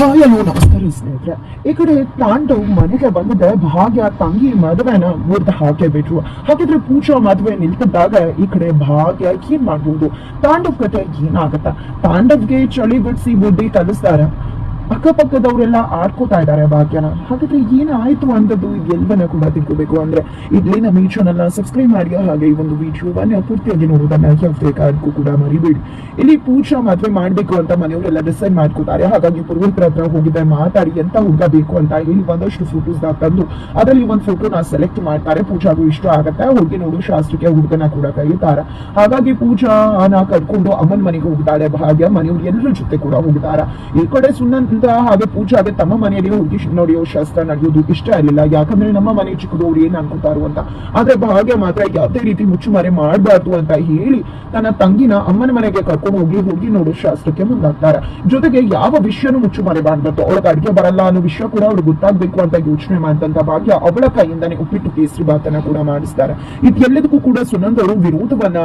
Hi hello ನಮಸ್ಕಾರ ಸ್ನೇಹಿತರೆ. ಈ ಕಡೆ ತಾಂಡವ್ ಮನೆಗೆ ಬಂದಿದ್ದೆ. ಭಾಗ್ಯ ತಂಗಿ ಮದುವೆನ ಮುರಿದು ಹಾಕೇಬಿಟ್ರು. ಹಾಗಿದ್ರೆ ಪೂಜಾ ಮದುವೆ ನಿಲ್ತಿದ್ದಾಗ ಈ ಕಡೆ ಭಾಗ್ಯ ಏನ್ ಮಾಡ್ಬೋದು? ತಾಂಡವ್ ಕತೆ ಏನಾಗತ್ತ? ತಾಂಡವ್ಗೆ ಚಳಿ ಬಿಡಿಸಿ ಬುದ್ಧಿ ಕಲಿಸ್ತಾರ. ಅಕ್ಕಪಕ್ಕದವರೆಲ್ಲ ಆಡ್ಕೋತಾ ಇದ್ದಾರೆ ಭಾಗ್ಯನ. ಹಾಗಾದ್ರೆ ಏನಾಯ್ತು ಅಂತದ್ದು ಎಲ್ಲವನ್ನ ಕೂಡ ತಿಳ್ಕೋಬೇಕು ಅಂದ್ರೆ ಇಲ್ಲಿ ನಮ್ಮ ಈ ಚಾನಲ್ ಸಬ್ಸ್ಕ್ರೈಬ್ ಮಾಡಿ, ಹಾಗೆ ಈ ಒಂದು ವಿಡಿಯೋವನ್ನ ಪೂರ್ತಿಯಾಗಿ ನೋಡೋದನ್ನ ಯಾವುದೇ ಕಾರಣಕ್ಕೂ ಕೂಡ ಮರಿಬೇಡಿ. ಇಲ್ಲಿ ಪೂಜಾ ಮದುವೆ ಮಾಡ್ಬೇಕು ಅಂತ ಮನೆಯವರೆಲ್ಲ ಡಿಸೈಡ್ ಮಾಡ್ಕೋತಾರೆ. ಹಾಗಾಗಿ ಪುರೋಹಿತರ ಹತ್ರ ಹೋಗಿದ್ದೆ, ಮಾತಾಡಿ ಎಂತ ಹುಡುಗ ಬೇಕು ಅಂತ ಹೇಳಿ ಒಂದಷ್ಟು ಫೋಟೋಸ್ ತಂದು ಅದರಲ್ಲಿ ಒಂದು ಫೋಟೋನ ಸೆಲೆಕ್ಟ್ ಮಾಡ್ತಾರೆ. ಪೂಜಾಗೂ ಇಷ್ಟ ಆಗತ್ತೆ. ಹುಡುಗಿ ನೋಡು ಶಾಸ್ತ್ರಕ್ಕೆ ಹುಡುಗನ ಕೂಡ ಕರೀತಾರೆ. ಹಾಗಾಗಿ ಪೂಜಾನ ಕರ್ಕೊಂಡು ಅಮ್ಮನ ಮನೆಗೆ ಹೋಗ್ತಾಳೆ ಭಾಗ್ಯ. ಮನೆಯವ್ರು ಎಲ್ಲರ ಜೊತೆ ಕೂಡ ಹೋಗ್ತಾರ. ಈ ಕಡೆ ಸುನಂದ ಹಾಗೆ ಪೂಜಾಗೆ ತಮ್ಮ ಮನೆಯಲ್ಲಿ ಹುಡುಗಿ ನೋಡಿಯೋ ಶಾಸ್ತ್ರ ನಡೆಯೋದು ಇಷ್ಟ ಇರಲಿಲ್ಲ. ಯಾಕಂದ್ರೆ ನಮ್ಮ ಮನೆ ಚಿಕ್ಕದವ್ರು ಏನ್ ಅನ್ಕೋತಾರು ಅಂತ. ಆದ್ರೆ ಭಾಗ್ಯ ಮಾತ್ರ ಯಾವುದೇ ರೀತಿ ಮುಚ್ಚುಮರೆ ಮಾಡಬಾರ್ದು ಅಂತ ಹೇಳಿ ತನ್ನ ತಂಗಿನ ಅಮ್ಮನ ಮನೆಗೆ ಕರ್ಕೊಂಡು ಹೋಗಿ ಹುಡುಗಿ ನೋಡೋ ಶಾಸ್ತ್ರಕ್ಕೆ ಮುಂದಾಗ್ತಾರೆ. ಜೊತೆಗೆ ಯಾವ ವಿಷಯನೂ ಮುಚ್ಚುಮರೆ ಮಾಡಬಾರ್ದು. ಅವಳಿಗೆ ಅಡಿಗೆ ಬರಲ್ಲ ಅನ್ನೋ ವಿಷಯ ಕೂಡ ಅವ್ಳಿಗೆ ಗೊತ್ತಾಗ್ಬೇಕು ಅಂತ ಯೋಚನೆ ಮಾಡಿದಂತ ಭಾಗ್ಯ ಅವಳ ಕೈಯಿಂದಾನೆ ಉಪ್ಪಿಟ್ಟು ಕೇಸರಿ ಬಾತನ್ನ ಕೂಡ ಮಾಡಿಸ್ತಾರೆ. ಇದೆಲ್ಲದಕ್ಕೂ ಕೂಡ ಸುನಂದ್ ಅವರು ವಿರೋಧವನ್ನ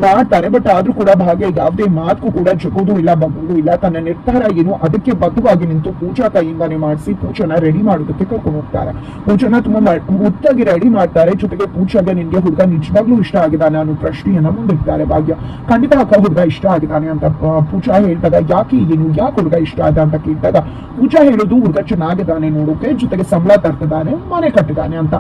ಮಾಡ್ತಾರೆ. ಬಟ್ ಆದ್ರೂ ಕೂಡ ಭಾಗ್ಯ ಯಾವುದೇ ಮಾತಕ್ಕೂ ಕೂಡ ಜಗೋದು ಇಲ್ಲ, ಬಗ್ಗೋದು ಇಲ್ಲ. ತನ್ನ ನಿರ್ಧಾರ ಏನು ಅದಕ್ಕೆ ಬದ್ಧವಾಗಿ ನಿಂತು ಪೂಜಾ ಕೈಯಿಂದಾನೆ ಮಾಡಿಸಿ ಪೂಜಾನ ರೆಡಿ ಮಾಡೋದಕ್ಕೆ ಕರ್ಕೊಂಡು ಹೋಗ್ತಾರೆ. ಪೂಜಾನ ತುಂಬಾ ಮುದ್ದಾಗಿ ರೆಡಿ ಮಾಡ್ತಾರೆ. ಜೊತೆಗೆ ಪೂಜಾಗೆ ನಿನ್ಗೆ ಹುಡುಗ ನಿಜವಾಗ್ಲೂ ಇಷ್ಟ ಆಗಿದ್ದಾನೆ ಅನ್ನೋ ಪ್ರಶ್ನೆಯನ್ನ ಮುಂದಿಡ್ತಾರೆ ಭಾಗ್ಯ. ಖಂಡಿತ ಅಕ್ಕ ಹುಡುಗ ಇಷ್ಟ ಆಗಿದ್ದಾನೆ ಅಂತ ಪೂಜಾ ಹೇಳಿದಾಗ ಯಾಕೆ ಹುಡುಗ ಇಷ್ಟ ಆದ ಅಂತ ಕೇಳಿದಾಗ ಪೂಜಾ ಹೇಳೋದು ಹುಡುಗ ಚೆನ್ನಾಗಿದ್ದಾನೆ ನೋಡೋಕೆ, ಜೊತೆಗೆ ಸಂಬಳ ತರ್ತಿದ್ದಾನೆ, ಮನೆ ಕಟ್ಟಿದ್ದಾನೆ ಅಂತ.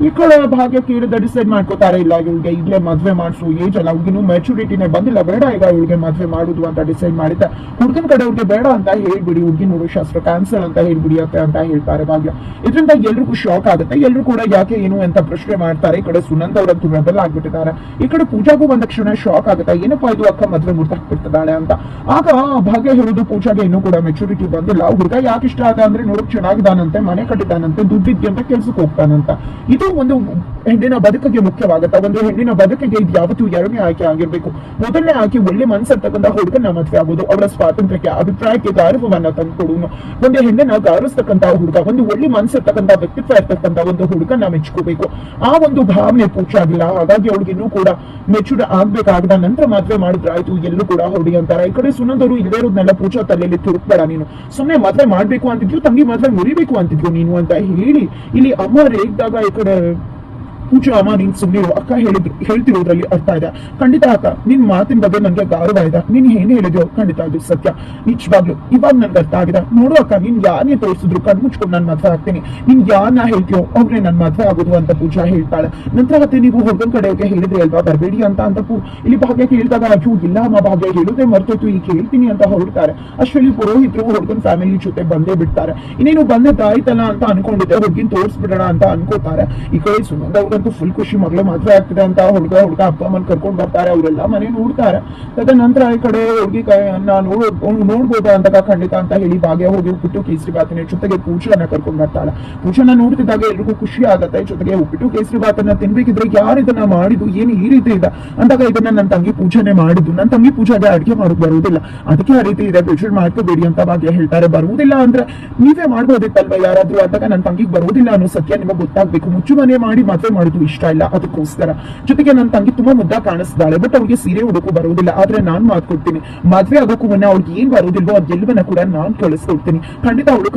ಈ ಕಡೆ ಭಾಗ್ಯ ಕೇಳಿದ ಡಿಸೈಡ್ ಮಾಡ್ಕೋತಾರೆ. ಇಲ್ಲ ಇವಳಿಗೆ ಈಗಲೇ ಮದ್ವೆ ಮಾಡಿಸು, ಏಜ್ ಅಲ್ಲ, ಹುಡುಗಿನೂ ಮೆಚುರಿಟಿನೇ ಬಂದಿಲ್ಲ, ಬೇಡ ಈಗ ಇವಳಿಗೆ ಮದ್ವೆ ಮಾಡುದು ಅಂತ ಡಿಸೈಡ್ ಮಾಡಿದ್ದೆ. ಹುಡುಗನ ಕಡೆ ಅವ್ರಿಗೆ ಬೇಡ ಅಂತ ಹೇಳ್ಬಿಡಿ, ಹುಡುಗಿ ನೋಡೋ ಶಾಸ್ತ್ರ ಕ್ಯಾನ್ಸಲ್ ಅಂತ ಹೇಳ್ಬಿಡಿ ಅಂತ ಹೇಳ್ತಾರೆ ಭಾಗ್ಯ. ಇದರಿಂದ ಎಲ್ರಿಗೂ ಶಾಕ್ ಆಗುತ್ತೆ. ಎಲ್ರು ಕೂಡ ಯಾಕೆ ಏನು ಅಂತ ಪ್ರಶ್ನೆ ಮಾಡ್ತಾರೆ. ಈ ಕಡೆ ಸುನಂದ್ ಅವರಂತೂ ರೆಬಲ್ ಆಗ್ಬಿಟ್ಟಿದ್ದಾರೆ. ಈ ಕಡೆ ಪೂಜಾಗೂ ಬಂದ ಕ್ಷಣ ಶಾಕ್ ಆಗುತ್ತೆ. ಏನಪ್ಪಾ ಇದು ಅಕ್ಕ ಮದ್ವೆ ಮುರ್ದಾಕ್ಬಿಡ್ತಿದ್ದಾಳೆ ಅಂತ. ಆಗ ಭಾಗ್ಯ ಹೇಳುದು ಪೂಜಾಗೆ ಇನ್ನೂ ಕೂಡ ಮೆಚುರಿಟಿ ಬಂದಿಲ್ಲ. ಹುಡುಗ ಯಾಕೆ ಇಷ್ಟ ಆದ ಅಂದ್ರೆ ನೋಡಕ್ ಚೆನ್ನಾಗಿದ್ದಾನಂತೆ, ಮನೆ ಕಟ್ಟಿದ್ದಾನಂತೆ, ದುಡ್ಡಿದ್ಯಂತ ಕೆಲ್ಸಕ್ಕೆ ಹೋಗ್ತಾನಂತ. ಇದು ಒಂದು ಹೆಣ್ಣಿನ ಬದುಕಿಗೆ ಮುಖ್ಯವಾಗುತ್ತೆ. ಒಂದು ಹೆಣ್ಣಿನ ಬದುಕಿಗೆ ಇದು ಯಾವತ್ತೂ ಎರಡನೇ ಆಯ್ಕೆ ಆಗಿರ್ಬೇಕು. ಮೊದಲನೇ ಆಯ್ಕೆ ಒಳ್ಳೆ ಮನಸ್ಸರ್ತಕ್ಕಂಥ ಹುಡುಗನ ಮದುವೆ ಆಗೋದು, ಅವಳ ಸ್ವಾತಂತ್ರ್ಯಕ್ಕೆ ಅಭಿಪ್ರಾಯಕ್ಕೆ ಗೌರವವನ್ನ ತಂದುಕೊಡುವ ಒಂದು ಹೆಣ್ಣನ್ನ ಗೌರವಿಸ್ತಕ್ಕಂಥ ಹುಡುಗ, ಒಂದು ಒಳ್ಳೆ ಮನಸ್ಸರ್ತಕ್ಕಂಥ ವ್ಯಕ್ತಿತ್ವ ಇರ್ತಕ್ಕಂಥ ಒಂದು ಹುಡುಗನ ಮೆಚ್ಕೋಬೇಕು. ಆ ಒಂದು ಭಾವನೆ ಪೂಜಾಗಿಲ್ಲ. ಹಾಗಾಗಿ ಅವಳಿಗೆ ಇನ್ನೂ ಕೂಡ ಮೆಚೂರ್ ಆಗ್ಬೇಕಾಗದ ನಂತರ ಮದ್ವೆ ಮಾಡಿದ್ರಾಯ್ತು, ಎಲ್ಲೂ ಕೂಡ ಹೊಡಿ ಅಂತಾರೆ. ಈ ಕಡೆ ಸುನಂದವರು ಇಲ್ಲದೇ ಇರೋದ್ನೆಲ್ಲ ಪೂಜಾ ತಲೆಯಲ್ಲಿ ತಿರುಗ್ಬೇಡ, ನೀನು ಸುಮ್ಮನೆ ಮದ್ವೆ ಮಾಡ್ಬೇಕು ಅಂತಿದ್ಯೋ, ತಂಗಿ ಮದ್ವೆ ಮುರಿಬೇಕು ಅಂತಿದ್ಯೋ ನೀನು ಅಂತ ಹೇಳಿ ಇಲ್ಲಿ ಅಮ್ಮ ರೇಗಿದಾಗ ಈ ಕಡೆ ಪೂಜಾ ಅಮ್ಮ ನೀನ್ ಸುಮ್ಮನೆ ಅಕ್ಕ ಹೇಳ್ತಿರೋದ್ರಲ್ಲಿ ಅರ್ಥ ಇದೆ. ಖಂಡಿತ ಅಕ್ಕ ನಿನ್ ಮಾತಿನ ಬಗ್ಗೆ ನನ್ಗೆ ಗೌರವ ಇದೆ. ನೀನ್ ಏನ್ ಹೇಳಿದ್ಯೋ ಖಂಡಿತ ಅದು ಸತ್ಯ. ನಿಜವಾಗ್ಲು ಇವಾಗ ನನ್ಗೆ ಅರ್ಥ ಆಗಿದೆ. ನೋಡು ಅಕ್ಕ, ನೀನ್ ಯಾರನ್ನೇ ತೋರಿಸಿದ್ರು ಕಣ್ ಮುಚ್ಕೊಂಡು ನನ್ ಮದ್ವೆ ಆಗ್ತೀನಿ, ನಿನ್ ಯಾರನ್ನ ಹೇಳ್ತೀಯೋ ಅವ್ರೆ ನನ್ ಮದ್ವೆ ಆಗೋದು ಅಂತ ಪೂಜಾ ಹೇಳ್ತಾಳೆ. ನಂತರ ಮತ್ತೆ ನೀವು ಹುಡುಗನ್ ಕಡೆಗೆ ಹೇಳಿದ್ರಿ ಅಲ್ವಾ ಬರಬೇಡಿ ಅಂತ ಇಲ್ಲಿ ಭಾಗ್ಯ ಕೇಳಿದಾಗ ಅಯ್ಯೋ ಇಲ್ಲ ಅಮ್ಮ, ಭಾಗ್ಯ ಹೇಳೋದೇ ಮರ್ತೋಯ್ತು, ಈಗ ಹೇಳ್ತೀನಿ ಅಂತ ಹೊರಡ್ತಾರೆ. ಅಷ್ಟರಲ್ಲಿ ಪುರೋಹಿತರು ಹುಡುಗನ್ ಫ್ಯಾಮಿಲಿ ಜೊತೆ ಬಂದೇ ಬಿಡ್ತಾರೆ. ಇನ್ನೇನು ಬಂದಿದ್ದಾಯ್ತಲ್ಲ ಅಂತ ಅನ್ಕೊಂಡಿದ್ದೆ, ಹುಡುಗಿನ ತೋರಿಸ್ಬಿಡೋಣ ಅಂತ ಅನ್ಕೋತಾರೆ. ಈ ಕಡೆ ಸುನಂದ ಅವ್ರಂತೂ ಫುಲ್ ಖುಷಿ, ಮಗಳೇ ಮದ್ವೆ ಆಗ್ತಿದೆ ಅಂತ ಹುಡುಗ ಅಪ್ಪ ಅಮ್ಮನ್ ಕರ್ಕೊಂಡ್ ಬರ್ತಾರೆ. ಅವರೆಲ್ಲ ಮನೆ ನೋಡ್ತಾರೆ. ನಂತರ ಈ ಕಡೆ ಹುಡುಗಿ ನೋಡ್ಬೋದ ಅಂತ ಖಂಡಿತ ಅಂತ ಹೇಳಿ ಭಾಗ್ಯ ಹೋಗಿ ಉಪ್ಪಿಟ್ಟು ಕೇಸರಿ ಬಾತನ ಜೊತೆಗೆ ಪೂಜಾನ ಕರ್ಕೊಂಡ್ ಬರ್ತಾಳೆ. ಪೂಜಾನ ನೋಡ್ತಿದ್ದಾಗ ಎಲ್ರಿಗೂ ಖುಷಿ ಆಗತ್ತೆ. ಜೊತೆಗೆ ಉಪ್ಪಿಟ್ಟು ಕೇಸರಿ ಬಾತನ್ನ ತಿನ್ಬೇಕಿದ್ರೆ ಯಾರು ಇದನ್ನ ಮಾಡಿದ್ದು, ಏನು ಈ ರೀತಿ ಇದೆ ಅಂದಾಗ ಇದನ್ನ ನನ್ನ ತಂಗಿ ಪೂಜಾನೆ ಮಾಡಿದ್ದು, ನನ್ನ ತಂಗಿ ಪೂಜಾಗೆ ಅಡಿಗೆ ಮಾಡೋದು ಬರುವುದಿಲ್ಲ, ಅದಕ್ಕೆ ಆ ರೀತಿ ಇದೆ, ಬೇಜಾರ್ ಮಾಡ್ಕೋಬೇಡಿ ಅಂತ ಭಾಗ್ಯ ಹೇಳ್ತಾರೆ. ಬರುವುದಿಲ್ಲ ಅಂದ್ರೆ ನೀವೇ ಮಾಡ್ಬೋದಿತ್ತಲ್ವಾ ಯಾರಾದ್ರೂ ಅಂದಾಗ ನನ್ನ ತಂಗಿಗೆ ಬರುವುದಿಲ್ಲ ಅನ್ನೋ ಸತ್ಯ ನಿಮಗೆ ಗೊತ್ತಾಗ್ಬೇಕು. ಮುಚ್ಚುಮನೆ ಮಾಡಿ ಮದ್ವೆ ಮಾಡುದು ಇಷ್ಟ ಇಲ್ಲ, ಅದಕ್ಕೋಸ್ಕರ. ಜೊತೆಗೆ ನನ್ನ ತಂಗಿ ತುಂಬಾ ಮುದ್ದ ಕಾಣಿಸ್ತಾಳೆ, ಬಟ್ ಅವ್ರಿಗೆ ಸೀರೆ ಉಡೋಕು ಬರುವುದಿಲ್ಲ. ಆದ್ರೆ ನಾನ್ ಮಾತ್ಕೊಡ್ತೀನಿ, ಮದ್ವೆ ಆಗೋಕ್ಕೂ ಮುನ್ನ ಅವ್ರಿಗೆ ಏನ್ ಬರೋದಿಲ್ವೋ ಅದೆಲ್ಲವನ್ನ ಕೂಡ ನಾನ್ ಕಳಿಸ್ಕೊಡ್ತೀನಿ. ಖಂಡಿತ ಅವಳು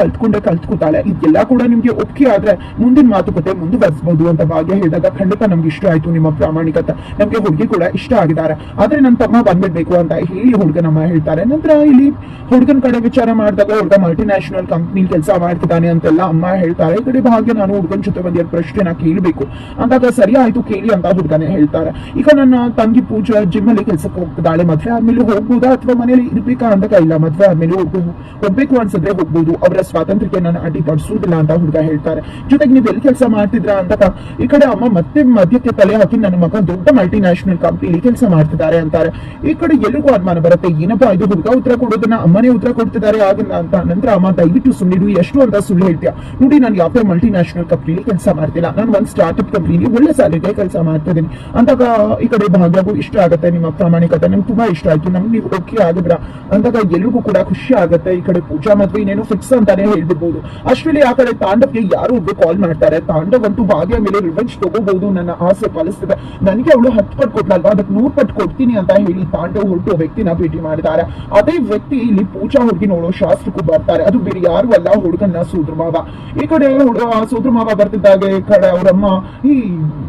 ಕಲ್ತ್ಕೊತಾಳೆ. ಇದೆಲ್ಲ ಕೂಡ ನಿಮ್ಗೆ ಒಪ್ಪಿಗೆ ಆದ್ರೆ ಮುಂದಿನ ಮಾತುಕತೆ ಮುಂದುವರಿಸಬಹುದು ಅಂತ ಭಾಗ್ಯ ಹೇಳಿದಾಗ ಖಂಡಿತ ನಮ್ಗೆ ಇಷ್ಟ ಆಯ್ತು ನಿಮ್ಮ ಪ್ರಾಮಾಣಿಕತೆ, ನಮ್ಗೆ ಹುಡುಗಿ ಕೂಡ ಇಷ್ಟ ಆಗಿದ್ದಾರೆ, ಆದ್ರೆ ನನ್ನ ತಮ್ಮ ಬಂದ್ಬಿಡ್ಬೇಕು ಅಂತ ಹೇಳಿ ಹುಡುಗನಮ್ಮ ಹೇಳ್ತಾರೆ. ನಂತರ ಇಲ್ಲಿ ಹುಡುಗನ ಕಡೆ ವಿಚಾರ ಮಾಡಿದಾಗ ಹುಡುಗ ಮಲ್ಟಿನ್ಯಾಷನಲ್ ಕಂಪ್ನಿ ಕೆಲಸ ಮಾಡ್ತಿದ್ದಾನೆ ಅಂತೆಲ್ಲ ಅಮ್ಮ ಹೇಳ್ತಾರೆ. ಈ ಕಡೆ ಭಾಗ್ಯ ನಾನು ಹುಡುಗನ ಜೊತೆ ಒಂದೆರಡು ಪ್ರಶ್ನೆನ ಕೇಳಬೇಕು ಅಂದಾಗ ಸರಿ ಆಯ್ತು ಕೇಳಿ ಅಂತ ಹುಡುಗನೇ ಹೇಳ್ತಾರೆ. ಈಗ ನನ್ನ ತಂಗಿ ಪೂಜಾ ಜಿಮ್ ಅಲ್ಲಿ ಕೆಲ್ಸಕ್ಕೆ ಹೋಗ್ತಿದ್ದಾಳೆ, ಮದ್ವೆ ಆದ್ಮೇಲೆ ಹೋಗ್ಬೋದಾ ಅಥವಾ ಮನೇಲಿ ಇರ್ಬೇಕಾ ಅಂದಾಗ ಇಲ್ಲ, ಮದ್ವೆ ಆದ್ಮೇಲೆ ಹೋಗ್ಬೇಕು ಅನ್ಸಿದ್ರೆ ಹೋಗ್ಬೋದು, ಅವರ ಸ್ವಾತಂತ್ರ್ಯಕ್ಕೆ ನಾನು ಅಡ್ಡಿಪಡಿಸುವುದಿಲ್ಲ ಅಂತ ಹುಡುಗ ಹೇಳ್ತಾರೆ. ಜೊತೆಗೆ ನೀವ್ ಎಲ್ಲಿ ಕೆಲಸ ಮಾಡ್ತಿದ್ರ ಅಂದಾಗ ಈ ಕಡೆ ಅಮ್ಮ ಮತ್ತೆ ಮಧ್ಯಕ್ಕೆ ತಲೆ ಹಾಕಿ ನನ್ನ ಮಗ ದೊಡ್ಡ ಮಲ್ಟಿನ್ಯಾಷನಲ್ ಕಂಪ್ನಿಲಿ ಕೆಲಸ ಮಾಡ್ತಿದ್ದಾರೆ ಅಂತಾರೆ. ಈ ಕಡೆ ಎಲ್ರಿಗೂ ಅನುಮಾನ ಬರುತ್ತೆ, ಏನಪ್ಪಾ ಇದು ಹುಡುಗ ಉತ್ತರ ಕೊಡೋದನ್ನ ಅಮ್ಮನೇ ಉತ್ತರ ಕೊಡ್ತಿದ್ದಾರೆ ಆಗಿಲ್ಲ ಅಂತ. ನಂತರ ಅಮ್ಮ ದಯವಿಟ್ಟು ಸುಳ್ಳಿಡು, ಎಷ್ಟು ಅಂತ ಸುಳ್ಳು ಹೇಳ್ತೀಯ, ನೋಡಿ ನಾನು ಯಾವುದೇ ಮಲ್ಟಿನ್ಯಾಷನಲ್ ಕಂಪ್ನಿಲಿ ಕೆಲಸ ಮಾಡ್ತಿಲ್ಲ, ನಾನು ಒಂದು ಸ್ಟಾರ್ಟ್ಅಪ್ ಕಂಪ್ನಿ ಕಂಪ್ನಿಲಿ ಒಳ್ಳೆ ಸ್ಯಾಲರಿಗೆ ಕೆಲಸ ಮಾಡ್ತಾ ಇದೀನಿ ಅಂದಾಗ ಈ ಕಡೆ ಭಾಗ್ಯಗೂ ಇಷ್ಟ ಆಗುತ್ತೆ, ನಿಮ್ಮ ಪ್ರಾಮಾಣಿಕತೆ ನಂಗೆ ತುಂಬಾ ಇಷ್ಟ ಆಯ್ತು, ನಮ್ಗೆ ನೀವು ಓಕೆ ಆಗಿದ್ರ ಅಂದಾಗ ಎಲ್ರಿಗೂ ಕೂಡ ಖುಷಿ ಆಗುತ್ತೆ. ಈ ಕಡೆ ಪೂಜಾ ಮದ್ವೆ ಇನ್ನೇನು ಫಿಕ್ಸ್ ಅಂತಾನೆ ಹೇಳ್ಬಿಡ್ಬೋದು. ಅಷ್ಟರಲ್ಲಿ ಆ ಕಡೆ ತಾಂಡವ್ಗೆ ಯಾರು ಒಬ್ರು ಕಾಲ್ ಮಾಡ್ತಾರೆ. ತಾಂಡವ್ ಅಂತೂ ಭಾಗ್ಯ ಮೇಲೆ ರಿವೆಂಜ್ ತಗೋಬಹುದು, ನನ್ನ ಆಸೆ ಫಲಿಸ್ತಿದೆ, ನನಗೆ ಅವಳು 10 ಪಟ್ಟು ಕೊಟ್ಲಲ್ವಾ ಅದಕ್ಕೆ 100 ಪಟ್ಟು ಕೊಡ್ತೀನಿ ಅಂತ ಹೇಳಿ ತಾಂಡವ್ ಹೊರಟು ವ್ಯಕ್ತಿನ ಭೇಟಿ ಮಾಡಿದ್ದಾರೆ. ಅದೇ ವ್ಯಕ್ತಿ ಇಲ್ಲಿ ಪೂಜಾ ಹುಡುಗಿ ನೋಡೋ ಶಾಸ್ತ್ರಕ್ಕೂ ಬರ್ತಾರೆ. ಅದು ಬೇರೆ ಯಾರು ಅಲ್ಲ, ಹುಡುಗನ ಸೋದ್ರ ಮಾವ. ಈ ಕಡೆ ಸೋದ್ರ ಮಾವ ಬರ್ತಿದ್ದಾಗೆ ಈ ಕಡೆ ಅವರಮ್ಮ ಈ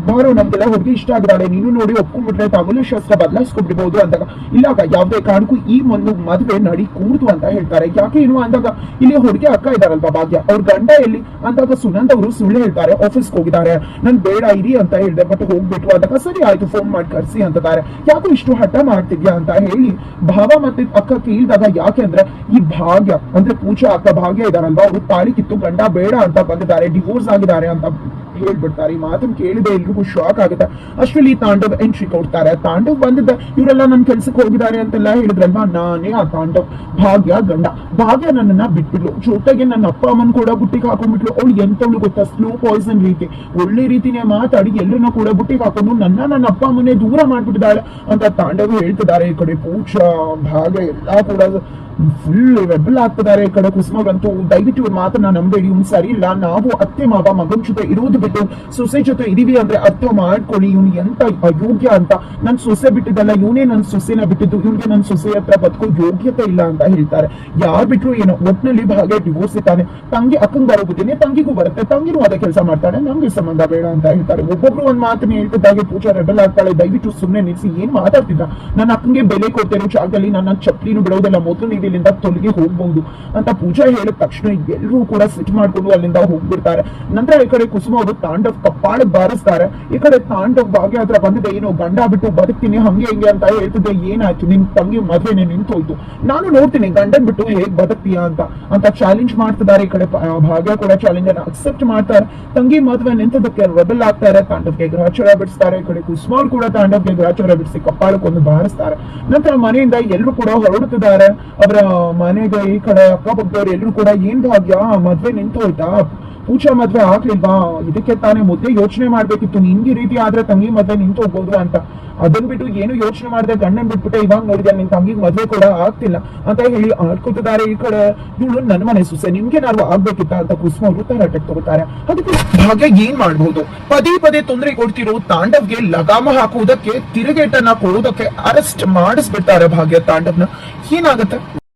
ಬಾರೋ ನಮ್ಗೆಲ್ಲ ಹುಡುಗಿ ಇಷ್ಟ ಆಗಿದ್ದಾಳೆ, ನೀನು ನೋಡಿ ಒಪ್ಕೊಂಡ್ಬಿಟ್ರೆ ತಾಂಬೂಲ ಶಾಸ್ತ್ರ ಬದಲಾಯಿಸ್ಕೊಂಡ್ಬಿಡ್ಬಹುದು ಅಂದಾಗ ಇಲ್ಲಾಗ ಯಾವುದೇ ಕಾರಣಕ್ಕೂ ಈ ಒಂದು ಮದುವೆ ನಡಿ ಕೂಡ್ತು ಅಂತ ಹೇಳ್ತಾರೆ. ಯಾಕೆ ಏನು ಅಂದಾಗ ಇಲ್ಲಿ ಹುಡುಗಿ ಅಕ್ಕ ಇದಾರಲ್ವಾ ಭಾಗ್ಯ, ಅವ್ರ ಗಂಡ ಎಲ್ಲಿ ಅಂದಾಗ ಸುನಂದ್ ಅವರು ಸುಳ್ಳು ಹೇಳ್ತಾರೆ, ಆಫೀಸ್ಗೆ ಹೋಗಿದ್ದಾರೆ, ನನ್ ಬೇಡ ಇರಿ ಅಂತ ಹೇಳಿದೆ, ಬಟ್ ಹೋಗ್ಬಿಟ್ಟು ಅಂದಾಗ ಸರಿ ಆಯ್ತು ಫೋನ್ ಮಾಡಿ ಕರ್ಸಿ ಅಂತಾರೆ. ಯಾಕೆ ಇಷ್ಟು ಹಠ ಮಾಡ್ತಿದ್ಯಾ ಅಂತ ಹೇಳಿ ಭಾವ ಮತ್ತೆ ಅಕ್ಕ ಕೇಳಿದಾಗ ಯಾಕೆ ಅಂದ್ರೆ ಈ ಭಾಗ್ಯ ಅಂದ್ರೆ ಪೂಜಾ ಅಕ್ಕ ಭಾಗ್ಯ ಇದಾರಲ್ವಾ ಅವರು ತಾಳಿ ಕಿತ್ತು ಗಂಡ ಬೇಡ ಅಂತ ಬಂದಿದ್ದಾರೆ, ಡಿವೋರ್ಸ್ ಆಗಿದ್ದಾರೆ ಅಂತ ಹೇಳ್ಬಿಡ್ತಾರೆ. ಈ ಮಾತನ್ನು ಕೇಳಿದೆ ಎಲ್ರಿಗೂ ಶಾಕ್ ಆಗುತ್ತೆ. ಅಷ್ಟರಲ್ಲಿ ತಾಂಡವ್ ಎಂಟ್ರಿ ಕೊಡ್ತಾರೆ. ತಾಂಡವ್ ಬಂದಿದ್ದ ಇವರೆಲ್ಲ ನನ್ ಕೆಲ್ಸಕ್ಕೆ ಹೋಗಿದ್ದಾರೆ ಅಂತೆಲ್ಲ ಹೇಳಿದ್ರಲ್ವಾ, ನಾನೇ ಆ ತಾಂಡವ್ ಭಾಗ್ಯ ಗಂಡ. ಭಾಗ್ಯ ನನ್ನನ್ನ ಬಿಟ್ಬಿಟ್ಲು, ಜೊತೆಗೆ ನನ್ನ ಅಪ್ಪ ಅಮ್ಮನ್ ಕೂಡ ಬುಟ್ಟಿಗೆ ಹಾಕೊಂಡ್ಬಿಟ್ಲು. ಅವಳು ಎಂತವಳು ಗೊತ್ತಾ, ಸ್ಲೋ ಪಾಯ್ಸನ್ ರೀತಿ ಒಳ್ಳೆ ರೀತಿನೇ ಮಾತಾಡಿ ಎಲ್ಲರನ್ನ ಕೂಡ ಬುಟ್ಟಿಗೆ ಹಾಕೊಂಡು ನನ್ನ ಅಪ್ಪ ಅಮ್ಮನೇ ದೂರ ಮಾಡ್ಬಿಟ್ಟಿದ್ದಾಳೆ ಅಂತ ತಾಂಡವ್ ಹೇಳ್ತಿದ್ದಾರೆ. ಈ ಕಡೆ ಪೂಜಾ ಭಾಗ್ಯ ಎಲ್ಲಾ ಕೂಡ ಫುಲ್ ರೆಬಲ್ ಆಗ್ತಿದ್ದಾರೆ. ಈ ಕಡೆ ಕುಸುಮಗಂತೂ ದಯವಿಟ್ಟು ಇವ್ರ ಮಾತನ್ನ ನಂಬೇಡಿ, ಇವ್ನು ಸರಿ ಇಲ್ಲ, ನಾವು ಅತ್ತೆ ಮಾವ ಮಗನ್ ಜೊತೆ ಇರೋದು ಬಿಟ್ಟು ಸೊಸೆ ಜೊತೆ ಇದೀವಿ ಅಂದ್ರೆ ಅರ್ಥ ಮಾಡ್ಕೊಳ್ಳಿ, ಇವ್ನು ಎಂತ ಅಯೋಗ್ಯ ಅಂತ. ನನ್ ಸೊಸೆ ಬಿಟ್ಟಿದ್ದಲ್ಲ, ಇವನೇ ನನ್ ಸೊಸೆನ ಬಿಟ್ಟಿದ್ದು, ಇವ್ನಿಗೆ ನನ್ ಸೊಸೆ ಹತ್ರ ಬದುಕೋ ಯೋಗ್ಯತೆ ಇಲ್ಲ ಅಂತ ಹೇಳ್ತಾರೆ. ಯಾರ್ ಬಿಟ್ರು ಏನೋ ಒಟ್ನಲ್ಲಿ ಭಾಗ್ಯ ಡಿವೋರ್ಸ್ ಇದ್ದಾನೆ. ತಂಗಿ ಅಕ್ಕಂಗ್ ಬರೋ ಬುದ್ಧಿನೇ ತಂಗಿಗೂ ಬರುತ್ತೆ, ತಂಗಿನೂ ಅದೇ ಕೆಲಸ ಮಾಡ್ತಾನೆ, ನಮ್ಗೆ ಸಂಬಂಧ ಬೇಡ ಅಂತ ಹೇಳ್ತಾರೆ. ಒಬ್ಬೊಬ್ರು ಒಂದ್ ಮಾತನ್ನ ಹೇಳ್ತಿದ್ದಾಗೆ ಪೂಜಾ ರೆಬಲ್ ಆಗ್ತಾಳೆ. ದಯವಿಟ್ಟು ಸುಮ್ನೆ ನಿಲ್ಸಿ, ಏನ್ ಮಾತಾಡ್ತಿದ್ದ, ನನ್ನ ಅಕ್ಕಂಗೆ ಬೆಲೆ ಕೊಡ್ತಿರೋ ಜಾಗದಲ್ಲಿ ನನ್ನ ಚಪ್ಲಿನೂ ಬಿಡೋದಿಲ್ಲ, ಮೊದಲು ನೀವು ಇಲ್ಲಿಂದ ತೊಲಗಿ ಹೋಗ್ಬಹುದು ಅಂತ ಪೂಜಾ ಹೇಳಿದ ತಕ್ಷಣ ಎಲ್ಲರೂ ಕೂಡ ಸಿಟ್ ಮಾಡ್ಕೊಂಡು ಅಲ್ಲಿಂದ ಹೋಗ್ಬಿಡ್ತಾರೆ. ನಂತರ ಈ ಕಡೆ ಕುಸುಮ ಅವರು ತಾಂಡವ್ ಕಪ್ಪಾಳ ಬಾರಿಸ್ತಾರೆ. ಈ ಕಡೆ ತಾಂಡವ್ ಭಾಗ್ಯ ಹತ್ರ ಬಂದಿದೆ, ಏನೋ ಗಂಡ ಬಿಟ್ಟು ಬದುಕ್ತೀನಿ ಹಂಗೆ ಹಿಂಗೆ ಅಂತ ಹೇಳ್ತಿದ್ದೆ, ಏನಾಯ್ತು ನಿನ್ ತಂಗಿ ಮದ್ವೆನೆ ನಿಂತೋಯ್ತು, ನಾನು ನೋಡ್ತೀನಿ ಗಂಡನ್ ಬಿಟ್ಟು ಹೇಗ್ ಬದುಕ್ತೀಯಾ ಅಂತ ಚಾಲೆಂಜ್ ಮಾಡ್ತಿದ್ದಾರೆ. ಈ ಕಡೆ ಭಾಗ್ಯ ಕೂಡ ಚಾಲೆಂಜ್ ಅನ್ನ ಅಕ್ಸೆಪ್ಟ್ ಮಾಡ್ತಾರೆ. ತಂಗಿ ಮದ್ವೆ ನಿಂತದಕ್ಕೆ ರೆಬಲ್ ಆಗ್ತಾರೆ, ತಾಂಡವ್ಗೆ ಗ್ರಹಚಾರ ಬಿಡಿಸ್ತಾರೆ. ಈ ಕಡೆ ಕುಸುಮ ಅವ್ರು ಕೂಡ ತಾಂಡವ್ಗೆ ಗ್ರಹಚಾರ ಬಿಡಿಸಿ ಕಪ್ಪಾಳಕ್ಕೊಂದು ಬಾರಿಸ್ತಾರೆ. ನಂತರ ಮನೆಯಿಂದ ಎಲ್ಲರೂ ಕೂಡ ಹೊರಡುತ್ತಿದ್ದಾರೆ. ಅವರ ಮನೆಗೆ ಈ ಕಡೆ ಅಕ್ಕಪಕ್ಕದವ್ರು ಎಲ್ಲರೂ ಕೂಡ ಏನ್ ಭಾಗ್ಯ ಮದ್ವೆ ನಿಂತು ಹೋಯ್ತಾ, ಪೂಜಾ ಮದ್ವೆ ಆಗ್ಲಿಲ್ವಾ, ಇದಕ್ಕೆ ತಾನೇ ಮೊದ್ಲೇ ಯೋಚನೆ ಮಾಡ್ಬೇಕಿತ್ತು, ನಿಂಗೆ ರೀತಿ ಆದ್ರೆ ತಂಗಿ ಮದ್ವೆ ನಿಂತು ಹೋಗ್ಬೋದು ಅಂತ. ಅದನ್ ಬಿಟ್ಟು ಏನು ಯೋಚನೆ ಮಾಡಿದೆ, ಗಂಡನ್ ಬಿಟ್ಬಿಟ್ಟೆ ಇವಾಗ ನೋಡಿದೆ ನಿನ್ ತಂಗಿಗೆ ಮದ್ವೆ ಕೂಡ ಆಗ್ತಿಲ್ಲ ಅಂತ ಹೇಳಿ ಆಡ್ಕೊತಿದ್ದಾರೆ. ಈ ಕಡೆ ಇವಳು ನನ್ನ ಮನೆ ಸೊಸೆ, ನಿಮ್ಗೆ ನಾವು ಆಗ್ಬೇಕಿತ್ತ ಅಂತ ಕುಸುಮ ಅವರು ತರಾಟೆಗೆ ತಗೋತಾರೆ. ಅದಕ್ಕೆ ಭಾಗ್ಯ ಏನ್ ಮಾಡ್ಬೋದು, ಪದೇ ಪದೇ ತೊಂದರೆ ಕೊಡ್ತಿರೋ ತಾಂಡವ್ಗೆ ಲಗಾಮ ಹಾಕುವುದಕ್ಕೆ, ತಿರುಗೇಟನ್ನ ಕೊಡುವುದಕ್ಕೆ ಅರೆಸ್ಟ್ ಮಾಡಿಸ್ಬಿಡ್ತಾರೆ ಭಾಗ್ಯ ತಾಂಡವ್ನ. ಏನಾಗುತ್ತೆ